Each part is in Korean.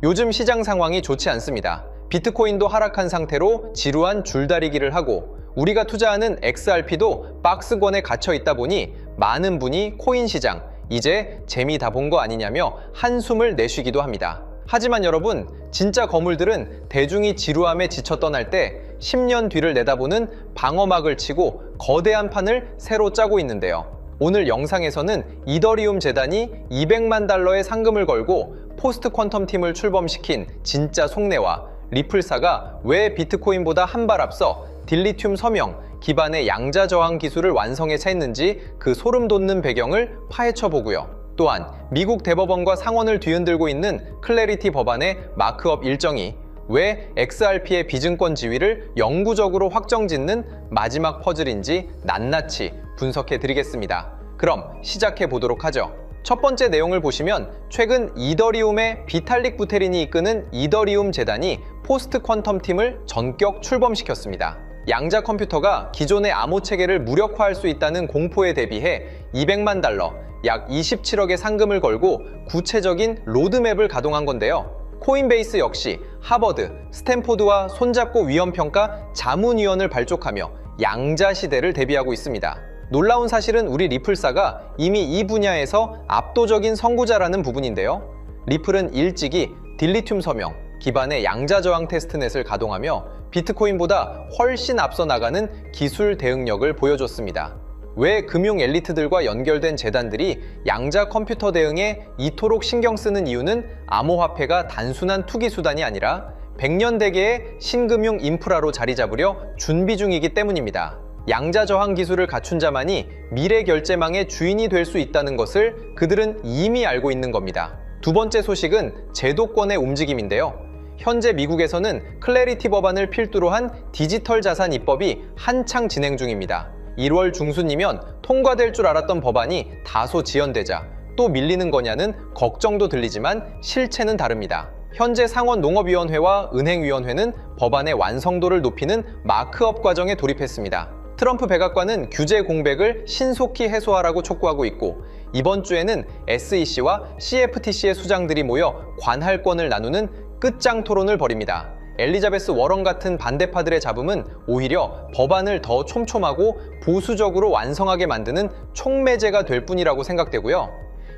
요즘 시장 상황이 좋지 않습니다. 비트코인도 하락한 상태로 지루한 줄다리기를 하고 우리가 투자하는 XRP도 박스권에 갇혀 있다 보니 많은 분이 코인 시장, 이제 재미 다 본 거 아니냐며 한숨을 내쉬기도 합니다. 하지만 여러분, 진짜 거물들은 대중이 지루함에 지쳐 떠날 때 10년 뒤를 내다보는 방어막을 치고 거대한 판을 새로 짜고 있는데요. 오늘 영상에서는 이더리움 재단이 200만 달러의 상금을 걸고 포스트 퀀텀 팀을 출범시킨 진짜 속내와 리플사가 왜 비트코인보다 한 발 앞서 딜리튬 서명 기반의 양자 저항 기술을 완성해서 했는지 그 소름 돋는 배경을 파헤쳐 보고요. 또한 미국 대법원과 상원을 뒤흔들고 있는 클래리티 법안의 마크업 일정이 왜 XRP의 비증권 지위를 영구적으로 확정짓는 마지막 퍼즐인지 낱낱이 분석해 드리겠습니다. 그럼 시작해 보도록 하죠. 첫 번째 내용을 보시면 최근 이더리움의 비탈릭 부테린이 이끄는 이더리움 재단이 포스트 퀀텀 팀을 전격 출범시켰습니다. 양자 컴퓨터가 기존의 암호 체계를 무력화할 수 있다는 공포에 대비해 200만 달러, 약 27억의 상금을 걸고 구체적인 로드맵을 가동한 건데요. 코인베이스 역시 하버드, 스탠포드와 손잡고 위험평가 자문위원을 발족하며 양자 시대를 대비하고 있습니다. 놀라운 사실은 우리 리플사가 이미 이 분야에서 압도적인 선구자라는 부분인데요. 리플은 일찍이 딜리튬 서명 기반의 양자 저항 테스트넷을 가동하며 비트코인보다 훨씬 앞서 나가는 기술 대응력을 보여줬습니다. 왜 금융 엘리트들과 연결된 재단들이 양자 컴퓨터 대응에 이토록 신경 쓰는 이유는 암호화폐가 단순한 투기 수단이 아니라 100년 대계의 신금융 인프라로 자리 잡으려 준비 중이기 때문입니다. 양자 저항 기술을 갖춘 자만이 미래 결제망의 주인이 될 수 있다는 것을 그들은 이미 알고 있는 겁니다. 두 번째 소식은 제도권의 움직임인데요. 현재 미국에서는 클래리티 법안을 필두로 한 디지털 자산 입법이 한창 진행 중입니다. 1월 중순이면 통과될 줄 알았던 법안이 다소 지연되자 또 밀리는 거냐는 걱정도 들리지만 실체는 다릅니다. 현재 상원 농업위원회와 은행위원회는 법안의 완성도를 높이는 마크업 과정에 돌입했습니다. 트럼프 백악관은 규제 공백을 신속히 해소하라고 촉구하고 있고 이번 주에는 SEC와 CFTC의 수장들이 모여 관할권을 나누는 끝장 토론을 벌입니다. 엘리자베스 워런 같은 반대파들의 잡음은 오히려 법안을 더 촘촘하고 보수적으로 완성하게 만드는 촉매제가 될 뿐이라고 생각되고요.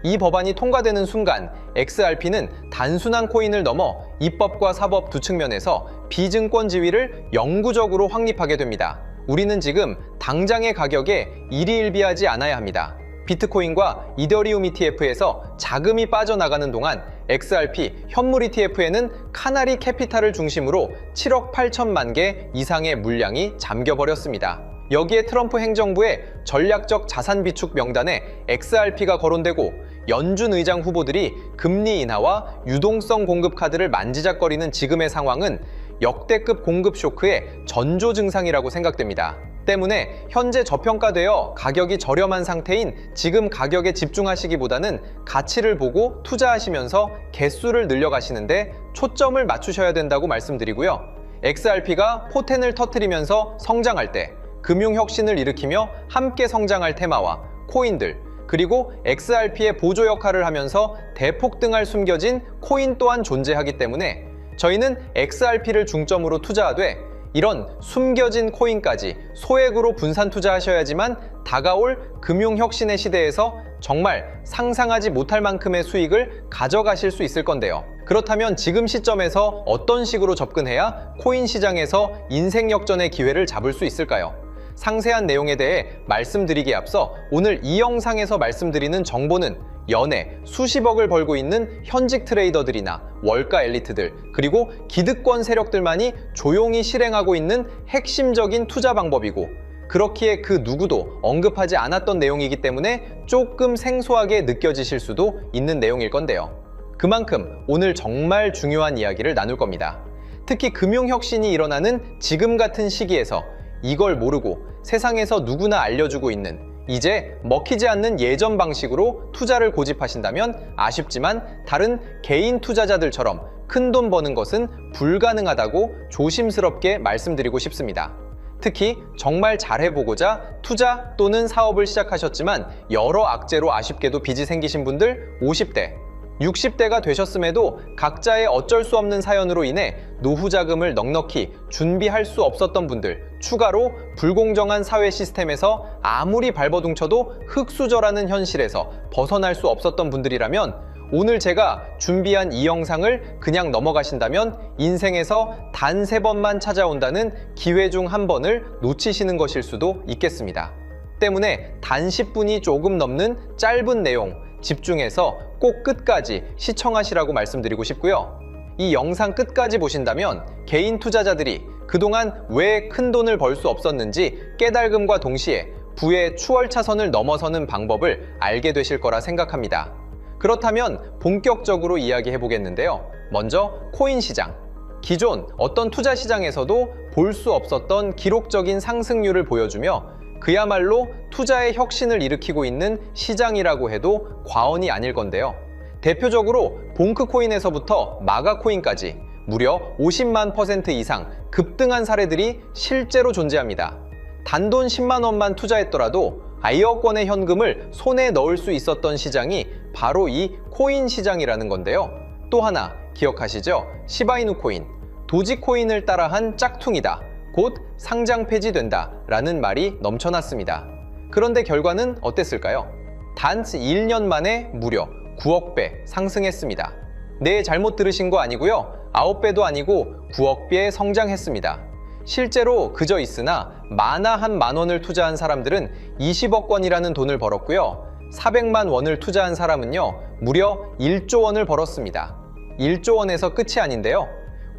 이 법안이 통과되는 순간 XRP는 단순한 코인을 넘어 입법과 사법 두 측면에서 비증권 지위를 영구적으로 확립하게 됩니다. 우리는 지금 당장의 가격에 일희일비하지 않아야 합니다. 비트코인과 이더리움 ETF에서 자금이 빠져나가는 동안 XRP 현물 ETF에는 카나리 캐피탈을 중심으로 7억 8천만 개 이상의 물량이 잠겨버렸습니다. 여기에 트럼프 행정부의 전략적 자산 비축 명단에 XRP가 거론되고 연준 의장 후보들이 금리 인하와 유동성 공급 카드를 만지작거리는 지금의 상황은 역대급 공급 쇼크의 전조 증상이라고 생각됩니다. 때문에 현재 저평가되어 가격이 저렴한 상태인 지금 가격에 집중하시기보다는 가치를 보고 투자하시면서 개수를 늘려가시는데 초점을 맞추셔야 된다고 말씀드리고요. XRP가 포텐을 터뜨리면서 성장할 때 금융혁신을 일으키며 함께 성장할 테마와 코인들, 그리고 XRP의 보조 역할을 하면서 대폭등할 숨겨진 코인 또한 존재하기 때문에 저희는 XRP를 중점으로 투자하되 이런 숨겨진 코인까지 소액으로 분산 투자하셔야지만 다가올 금융혁신의 시대에서 정말 상상하지 못할 만큼의 수익을 가져가실 수 있을 건데요. 그렇다면 지금 시점에서 어떤 식으로 접근해야 코인 시장에서 인생 역전의 기회를 잡을 수 있을까요? 상세한 내용에 대해 말씀드리기에 앞서 오늘 이 영상에서 말씀드리는 정보는 연에 수십억을 벌고 있는 현직 트레이더들이나 월가 엘리트들, 그리고 기득권 세력들만이 조용히 실행하고 있는 핵심적인 투자 방법이고 그렇기에 그 누구도 언급하지 않았던 내용이기 때문에 조금 생소하게 느껴지실 수도 있는 내용일 건데요. 그만큼 오늘 정말 중요한 이야기를 나눌 겁니다. 특히 금융혁신이 일어나는 지금 같은 시기에서 이걸 모르고 세상에서 누구나 알려주고 있는 이제 먹히지 않는 예전 방식으로 투자를 고집하신다면 아쉽지만 다른 개인 투자자들처럼 큰돈 버는 것은 불가능하다고 조심스럽게 말씀드리고 싶습니다. 특히 정말 잘해보고자 투자 또는 사업을 시작하셨지만 여러 악재로 아쉽게도 빚이 생기신 분들 50대, 60대가 되셨음에도 각자의 어쩔 수 없는 사연으로 인해 노후 자금을 넉넉히 준비할 수 없었던 분들, 추가로 불공정한 사회 시스템에서 아무리 발버둥쳐도 흙수저라는 현실에서 벗어날 수 없었던 분들이라면 오늘 제가 준비한 이 영상을 그냥 넘어가신다면 인생에서 단 3번만 찾아온다는 기회 중 한 번을 놓치시는 것일 수도 있겠습니다. 때문에 단 10분이 조금 넘는 짧은 내용 집중해서 꼭 끝까지 시청하시라고 말씀드리고 싶고요. 이 영상 끝까지 보신다면 개인 투자자들이 그동안 왜 큰 돈을 벌 수 없었는지 깨달음과 동시에 부의 추월차선을 넘어서는 방법을 알게 되실 거라 생각합니다. 그렇다면 본격적으로 이야기해 보겠는데요. 먼저 코인 시장. 기존 어떤 투자 시장에서도 볼 수 없었던 기록적인 상승률을 보여주며 그야말로 투자의 혁신을 일으키고 있는 시장이라고 해도 과언이 아닐 건데요. 대표적으로 봉크코인에서부터 마가코인까지 무려 50만 % 이상 급등한 사례들이 실제로 존재합니다. 단돈 10만 원만 투자했더라도 1억 원의 현금을 손에 넣을 수 있었던 시장이 바로 이 코인 시장이라는 건데요. 또 하나 기억하시죠? 시바이누 코인, 도지코인을 따라한 짝퉁이다. 곧 상장 폐지된다 라는 말이 넘쳐났습니다. 그런데 결과는 어땠을까요? 단 1년 만에 무려 9억 배 상승했습니다. 네, 잘못 들으신 거 아니고요. 9배도 아니고 9억 배 성장했습니다. 실제로 그저 있으나 만화 한 만 원을 투자한 사람들은 20억 원이라는 돈을 벌었고요. 400만 원을 투자한 사람은요, 무려 1조 원을 벌었습니다. 1조 원에서 끝이 아닌데요.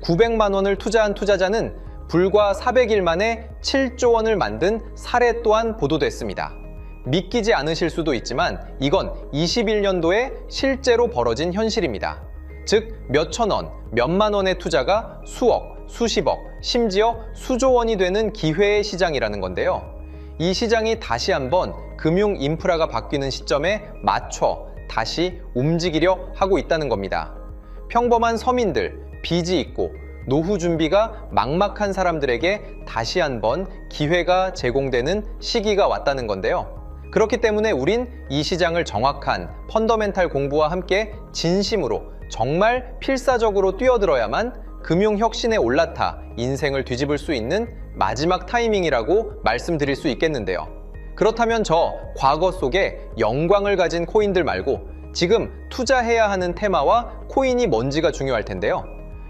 900만 원을 투자한 투자자는 불과 400일 만에 7조 원을 만든 사례 또한 보도됐습니다. 믿기지 않으실 수도 있지만 이건 21년도에 실제로 벌어진 현실입니다. 즉, 몇천 원, 몇만 원의 투자가 수억, 수십억, 심지어 수조 원이 되는 기회의 시장이라는 건데요. 이 시장이 다시 한번 금융 인프라가 바뀌는 시점에 맞춰 다시 움직이려 하고 있다는 겁니다. 평범한 서민들, 빚이 있고 노후 준비가 막막한 사람들에게 다시 한번 기회가 제공되는 시기가 왔다는 건데요. 그렇기 때문에 우린 이 시장을 정확한 펀더멘탈 공부와 함께 진심으로 정말 필사적으로 뛰어들어야만 금융혁신에 올라타 인생을 뒤집을 수 있는 마지막 타이밍이라고 말씀드릴 수 있겠는데요. 그렇다면 저 과거 속에 영광을 가진 코인들 말고 지금 투자해야 하는 테마와 코인이 뭔지가 중요할 텐데요.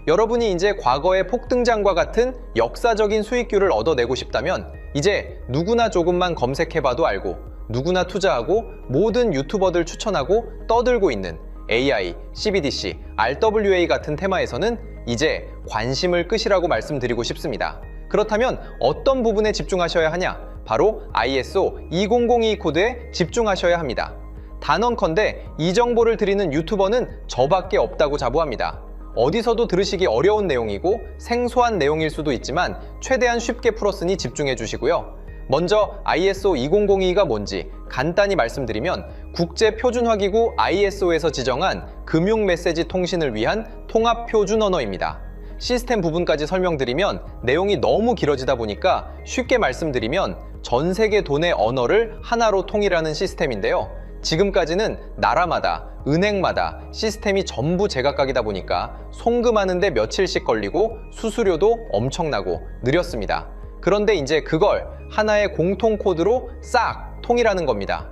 여러분이 이제 과거의 폭등장과 같은 역사적인 수익률을 얻어내고 싶다면 이제 누구나 조금만 검색해봐도 알고 누구나 투자하고 모든 유튜버들 추천하고 떠들고 있는 AI, CBDC, RWA 같은 테마에서는 이제 관심을 끄시라고 말씀드리고 싶습니다. 그렇다면 어떤 부분에 집중하셔야 하냐? 바로 ISO 20022 코드에 집중하셔야 합니다. 단언컨대 이 정보를 드리는 유튜버는 저밖에 없다고 자부합니다. 어디서도 들으시기 어려운 내용이고 생소한 내용일 수도 있지만 최대한 쉽게 풀었으니 집중해 주시고요. 먼저 ISO 2002가 뭔지 간단히 말씀드리면 국제표준화기구 ISO에서 지정한 금융메시지 통신을 위한 통합표준 언어입니다. 시스템 부분까지 설명드리면 내용이 너무 길어지다 보니까 쉽게 말씀드리면 전 세계 돈의 언어를 하나로 통일하는 시스템인데요. 지금까지는 나라마다, 은행마다 시스템이 전부 제각각이다 보니까 송금하는데 며칠씩 걸리고 수수료도 엄청나고 느렸습니다. 그런데 이제 그걸 하나의 공통 코드로 싹 통일하는 겁니다.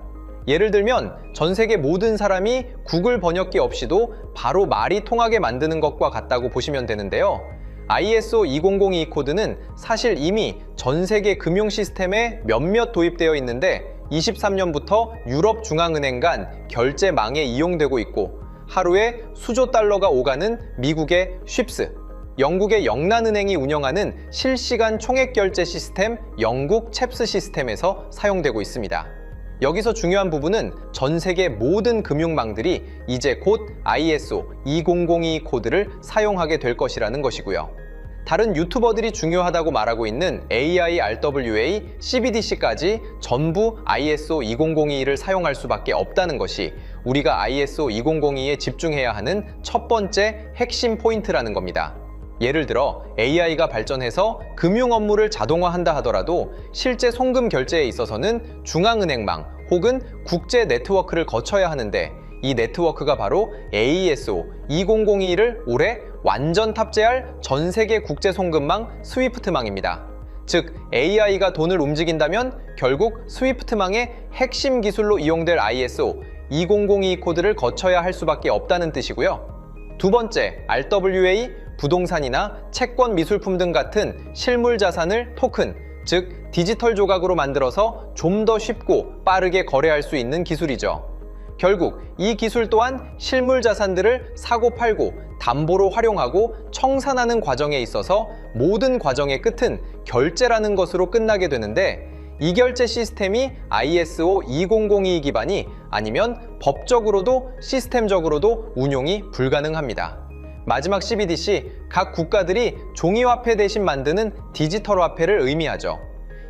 예를 들면 전 세계 모든 사람이 구글 번역기 없이도 바로 말이 통하게 만드는 것과 같다고 보시면 되는데요. ISO 2002 코드는 사실 이미 전 세계 금융 시스템에 몇몇 도입되어 있는데 23년부터 유럽중앙은행 간 결제망에 이용되고 있고 하루에 수조 달러가 오가는 미국의 쉽스, 영국의 영란은행이 운영하는 실시간 총액결제 시스템 영국 챕스 시스템에서 사용되고 있습니다. 여기서 중요한 부분은 전 세계 모든 금융망들이 이제 곧 ISO 2002 코드를 사용하게 될 것이라는 것이고요. 다른 유튜버들이 중요하다고 말하고 있는 AI, RWA, CBDC까지 전부 ISO 2002를 사용할 수밖에 없다는 것이 우리가 ISO 2002에 집중해야 하는 첫 번째 핵심 포인트라는 겁니다. 예를 들어 AI가 발전해서 금융 업무를 자동화한다 하더라도 실제 송금 결제에 있어서는 중앙은행망 혹은 국제 네트워크를 거쳐야 하는데 이 네트워크가 바로 AESO 2002를 올해 완전 탑재할 전 세계 국제 송금망 스위프트망입니다. 즉, AI가 돈을 움직인다면 결국 스위프트망의 핵심 기술로 이용될 ISO 2002 코드를 거쳐야 할 수밖에 없다는 뜻이고요. 두 번째, RWA, 부동산이나 채권, 미술품 등 같은 실물 자산을 토큰, 즉 디지털 조각으로 만들어서 좀 더 쉽고 빠르게 거래할 수 있는 기술이죠. 결국 이 기술 또한 실물 자산들을 사고 팔고 담보로 활용하고 청산하는 과정에 있어서 모든 과정의 끝은 결제라는 것으로 끝나게 되는데, 이 결제 시스템이 ISO 2002 기반이 아니면 법적으로도 시스템적으로도 운용이 불가능합니다. 마지막 CBDC, 각 국가들이 종이화폐 대신 만드는 디지털 화폐를 의미하죠.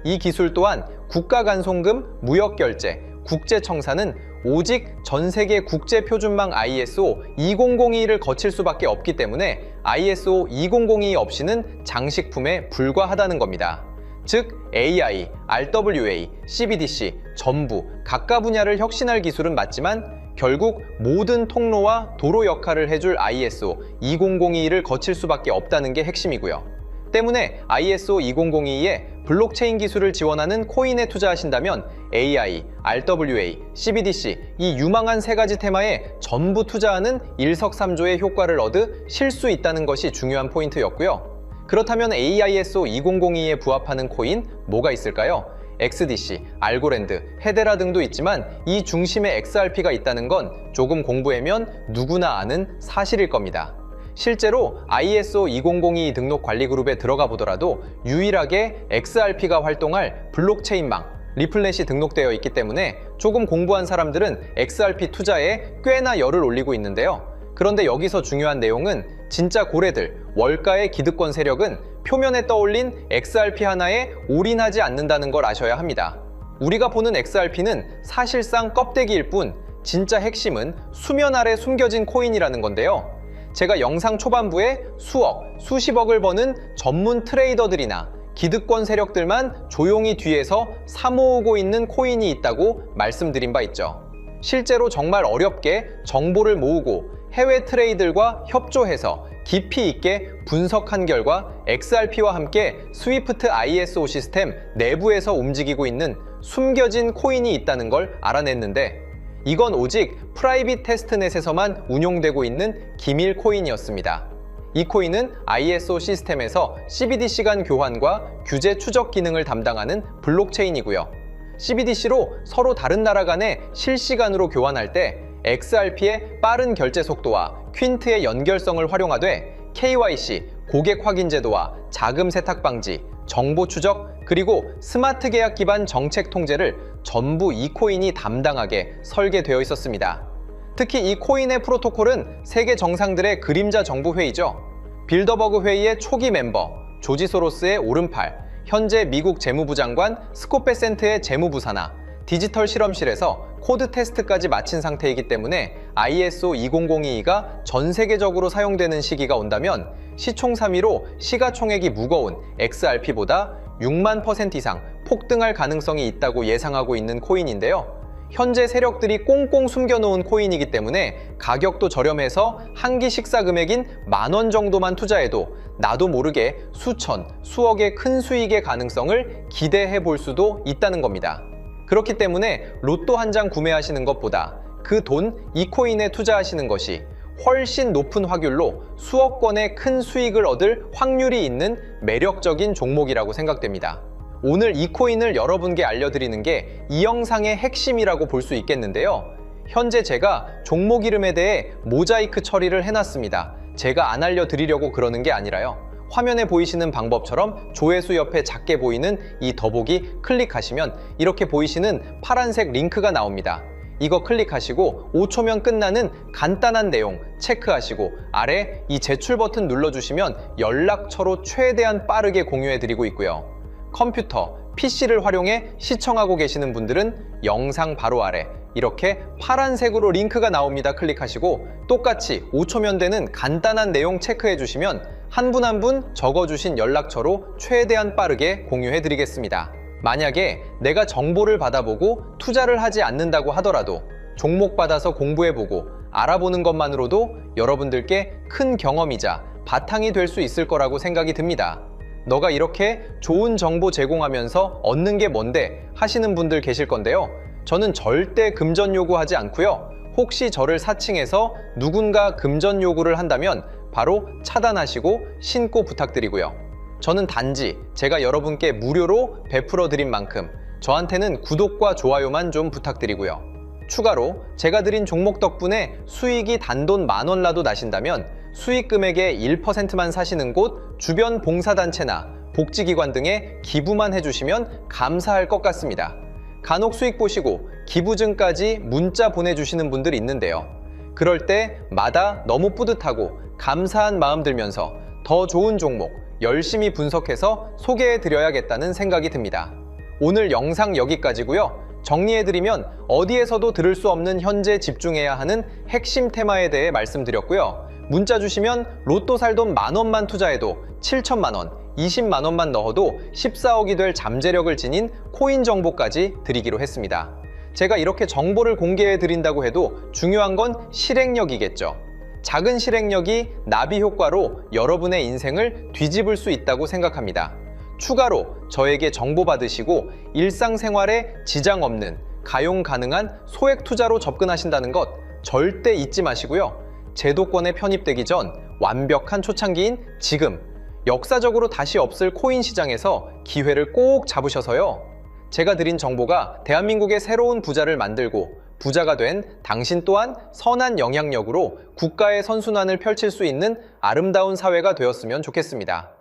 이 기술 또한 국가 간 송금, 무역 결제, 국제 청산은 오직 전 세계 국제 표준망 ISO 2002를 거칠 수밖에 없기 때문에 ISO 2002 없이는 장식품에 불과하다는 겁니다. 즉, AI, RWA, CBDC 전부 각각 분야를 혁신할 기술은 맞지만 결국 모든 통로와 도로 역할을 해줄 ISO 2002를 거칠 수밖에 없다는 게 핵심이고요. 때문에 ISO 2002에 블록체인 기술을 지원하는 코인에 투자하신다면 AI, RWA, CBDC 이 유망한 세 가지 테마에 전부 투자하는 일석삼조의 효과를 얻으실 수 있다는 것이 중요한 포인트였고요. 그렇다면 AISO 2002에 부합하는 코인 뭐가 있을까요? XDC, 알고랜드, 헤데라 등도 있지만 이 중심에 XRP가 있다는 건 조금 공부하면 누구나 아는 사실일 겁니다. 실제로 ISO 2002 등록 관리 그룹에 들어가 보더라도 유일하게 XRP가 활동할 블록체인망, 리플렛이 등록되어 있기 때문에 조금 공부한 사람들은 XRP 투자에 꽤나 열을 올리고 있는데요. 그런데 여기서 중요한 내용은 진짜 고래들, 월가의 기득권 세력은 표면에 떠올린 XRP 하나에 올인하지 않는다는 걸 아셔야 합니다. 우리가 보는 XRP는 사실상 껍데기일 뿐 진짜 핵심은 수면 아래 숨겨진 코인이라는 건데요. 제가 영상 초반부에 수억, 수십억을 버는 전문 트레이더들이나 기득권 세력들만 조용히 뒤에서 사모으고 있는 코인이 있다고 말씀드린 바 있죠. 실제로 정말 어렵게 정보를 모으고 해외 트레이더들과 협조해서 깊이 있게 분석한 결과 XRP와 함께 스위프트 ISO 시스템 내부에서 움직이고 있는 숨겨진 코인이 있다는 걸 알아냈는데, 이건 오직 프라이빗 테스트넷에서만 운용되고 있는 기밀 코인이었습니다. 이 코인은 ISO 시스템에서 CBDC 간 교환과 규제 추적 기능을 담당하는 블록체인이고요. CBDC로 서로 다른 나라 간에 실시간으로 교환할 때 XRP의 빠른 결제 속도와 퀸트의 연결성을 활용하되 KYC, 고객 확인 제도와 자금 세탁 방지, 정보 추적, 그리고 스마트 계약 기반 정책 통제를 전부 이 코인이 담당하게 설계되어 있었습니다. 특히 이 코인의 프로토콜은 세계 정상들의 그림자 정부 회의죠. 빌더버그 회의의 초기 멤버, 조지 소로스의 오른팔, 현재 미국 재무부 장관 스콧 베센트의 재무부 산하, 디지털 실험실에서 코드 테스트까지 마친 상태이기 때문에 ISO 2002가 전 세계적으로 사용되는 시기가 온다면 시총삼위로 시가총액이 무거운 XRP보다 6만 % 이상 폭등할 가능성이 있다고 예상하고 있는 코인인데요. 현재 세력들이 꽁꽁 숨겨놓은 코인이기 때문에 가격도 저렴해서 한 끼 식사 금액인 10,000원 정도만 투자해도 나도 모르게 수천, 수억의 큰 수익의 가능성을 기대해 볼 수도 있다는 겁니다. 그렇기 때문에 로또 한 장 구매하시는 것보다 그 돈 이 코인에 투자하시는 것이 훨씬 높은 확률로 수억 건의 큰 수익을 얻을 확률이 있는 매력적인 종목이라고 생각됩니다. 오늘 이 코인을 여러분께 알려드리는 게 이 영상의 핵심이라고 볼 수 있겠는데요. 현재 제가 종목 이름에 대해 모자이크 처리를 해놨습니다. 제가 안 알려드리려고 그러는 게 아니라요. 화면에 보이시는 방법처럼 조회수 옆에 작게 보이는 이 더보기 클릭하시면 이렇게 보이시는 파란색 링크가 나옵니다. 이거 클릭하시고 5초면 끝나는 간단한 내용 체크하시고 아래 이 제출 버튼 눌러주시면 연락처로 최대한 빠르게 공유해드리고 있고요. 컴퓨터, PC를 활용해 시청하고 계시는 분들은 영상 바로 아래 이렇게 파란색으로 링크가 나옵니다. 클릭하시고 똑같이 5초면 되는 간단한 내용 체크해 주시면 한 분 한 분 적어주신 연락처로 최대한 빠르게 공유해 드리겠습니다. 만약에 내가 정보를 받아보고 투자를 하지 않는다고 하더라도 종목받아서 공부해보고 알아보는 것만으로도 여러분들께 큰 경험이자 바탕이 될 수 있을 거라고 생각이 듭니다. 너가 이렇게 좋은 정보 제공하면서 얻는 게 뭔데 하시는 분들 계실 건데요. 저는 절대 금전 요구하지 않고요. 혹시 저를 사칭해서 누군가 금전 요구를 한다면 바로 차단하시고 신고 부탁드리고요. 저는 단지 제가 여러분께 무료로 베풀어 드린 만큼 저한테는 구독과 좋아요만 좀 부탁드리고요. 추가로 제가 드린 종목 덕분에 수익이 단돈 10,000원 라도 나신다면 수익 금액의 1%만 사시는 곳 주변 봉사단체나 복지기관 등에 기부만 해주시면 감사할 것 같습니다. 간혹 수익 보시고 기부증까지 문자 보내주시는 분들 있는데요. 그럴 때마다 너무 뿌듯하고 감사한 마음 들면서 더 좋은 종목 열심히 분석해서 소개해드려야겠다는 생각이 듭니다. 오늘 영상 여기까지고요. 정리해드리면 어디에서도 들을 수 없는 현재 집중해야 하는 핵심 테마에 대해 말씀드렸고요. 문자 주시면 로또 살 돈 10,000원만 투자해도 7,000만 원, 20만 원만 넣어도 14억이 될 잠재력을 지닌 코인 정보까지 드리기로 했습니다. 제가 이렇게 정보를 공개해 드린다고 해도 중요한 건 실행력이겠죠. 작은 실행력이 나비 효과로 여러분의 인생을 뒤집을 수 있다고 생각합니다. 추가로 저에게 정보 받으시고 일상생활에 지장 없는 가용 가능한 소액 투자로 접근하신다는 것 절대 잊지 마시고요. 제도권에 편입되기 전 완벽한 초창기인 지금 역사적으로 다시 없을 코인 시장에서 기회를 꼭 잡으셔서요. 제가 드린 정보가 대한민국의 새로운 부자를 만들고 부자가 된 당신 또한 선한 영향력으로 국가의 선순환을 펼칠 수 있는 아름다운 사회가 되었으면 좋겠습니다.